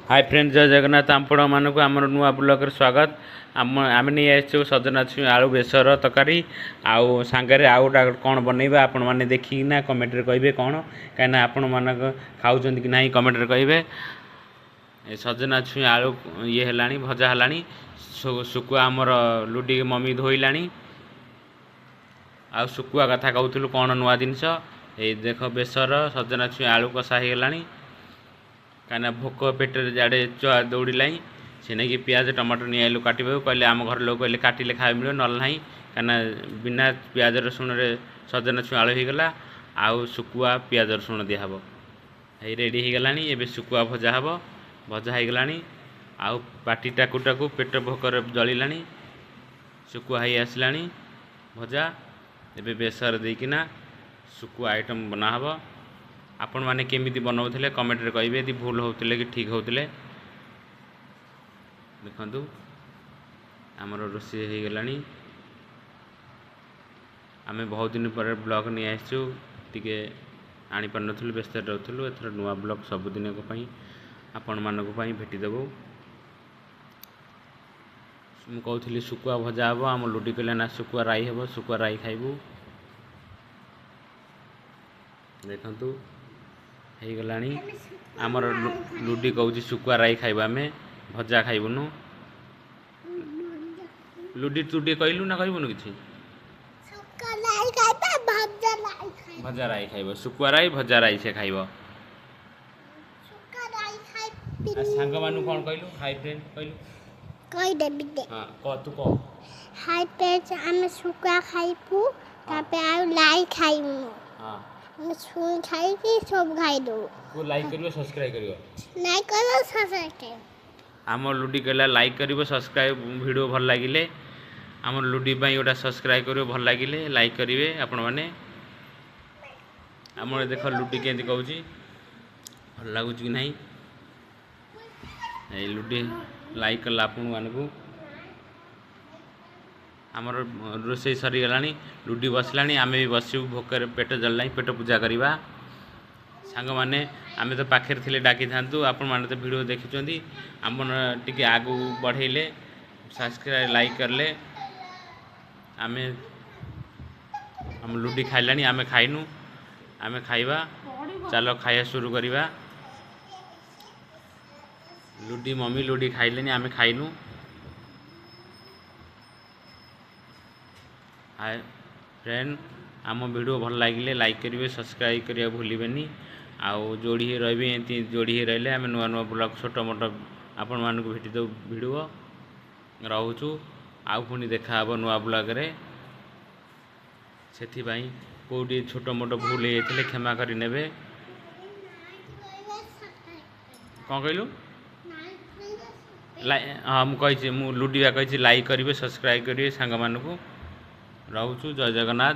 Hi friend जय जगन्नाथ आपण मानक आम नुआ ब्लॉग स्वागत आम नहीं आसो सजना छुई आलू बेसर तरकारी आउ सांगे आउ गोटा कौन बनइबा आपण मैंने देखिना कमेंट रे कहिबे कौन कहीं आपण मानक खाऊँ कि ना कमेंट रे कहिबे। सजना छुई आलू ये है भजा है सुकुआ आमर लुडी मम्मी धोइलाणी आ सुकुआ कथा कहूँ कौन नुआ जिनस ये देख बेसर सजना छुई आलू कषा हो गलानी कहीं भोक पेटे जाड़े चुआ दौड़ा से नहीं पियाज टमाटर नहीं आलू काटे कहले आम घर लोग कहले काटिले खाए मिले ना ना कहीं बिना पियाज रसुण सजना छुई आलू होगला आउ सुकुआ पियाज रसुण दिहब ये रेडी हो गलानी एबे सुकुआ भजा हम भजा हो गलानी आउ पाटी टाकू टाकू पेट भोकर जलिलानी सुकुआ हो आसलानी भजा एबे बेसर देकिना सुकुआ आइटम बनाहब। आपण माने केमिति बनाउथिले कमेंट रे कहिबे यदि भूल होउथिले कि ठीक होउथिले। देखंतु हमर रोसी हे गेलानी आमे बहुत दिन पर ब्लॉग नहीं आइछु टिके आनी पर नथुलु व्यस्त रहथुलु एथर नुआ ब्लॉग सब दिन को पई आपण मानको पई भेटि देबो। मु कहउथिली सुकुआ भजा हबो हम लुडी कले ना सुकुआ राई हबो सुकुआ राई खाइबू। देखंतु हो गलानी आमर लुडी कहूँ सुकुआ राई खाइबा आम भजा खाइबुनु। लुडी टुडी कहलु ना कहबुनु किछि भजा राई खाइब सुकुआ राई भजा राई से खाइब। सांग मानु कोन कहलु हाय फ्रेंड कहलु कहि देबी दे हां क तू क हाय फ्रेंड्स हम सुकुआ खाइबू तापे आ लाई खाइबू हां छुई खाई कि सब खाई दो को लाइक करियो सब्सक्राइब करियो नहीं करो सब्सक्राइब आम लुडी कहला लाइक करियो सब्सक्राइब वीडियो भल लागिले आम लुडी बाई गोटा सब्सक्राइब करियो भल लागिले लाइक करिवे आपण माने। आम देख लुडी केंति कहूची भल लागुच कि नहीं ए लुडी लाइक कला आपण मानकू आमर रोसे सरी गलानी लुडी बसलानी आमे भी बसू भोकर पेट जल्ला पेट पूजा करवा सांग माने आमे तो पाखे थिले डाकी थांतु आपण माने तो वीडियो देखिचंदी आमन टिके आगु बढ़ेले सब्सक्राइब लाइक करले आमे हम लुडी खाइलानी आमे खाइनु आमे खाइबा चलो खाया शुरू करिबा। लुडी मम्मी लुडी खाइलेनी आमे खाइनु। हाय फ्रेंड आम वीडियो भल लगिले लाइक करेंगे सब्सक्राइब करिया भूलिबेनी आउ जोड़ी रही एमती जोड़ी रही आम नुआ नुआ ब्लॉग छोट मोट आपण मानक भेटी दो वीडियो रोचु आउ पुणी देखा हम नुआ ब्लॉग रे से कौटी छोट मोट भूल होते क्षमा कर नेबे। कौन कहलु हाँ मुझे लुडिया कही लाइक करेंगे सब्सक्राइब करेंगे सांग मानक रोचु जय जगन्नाथ।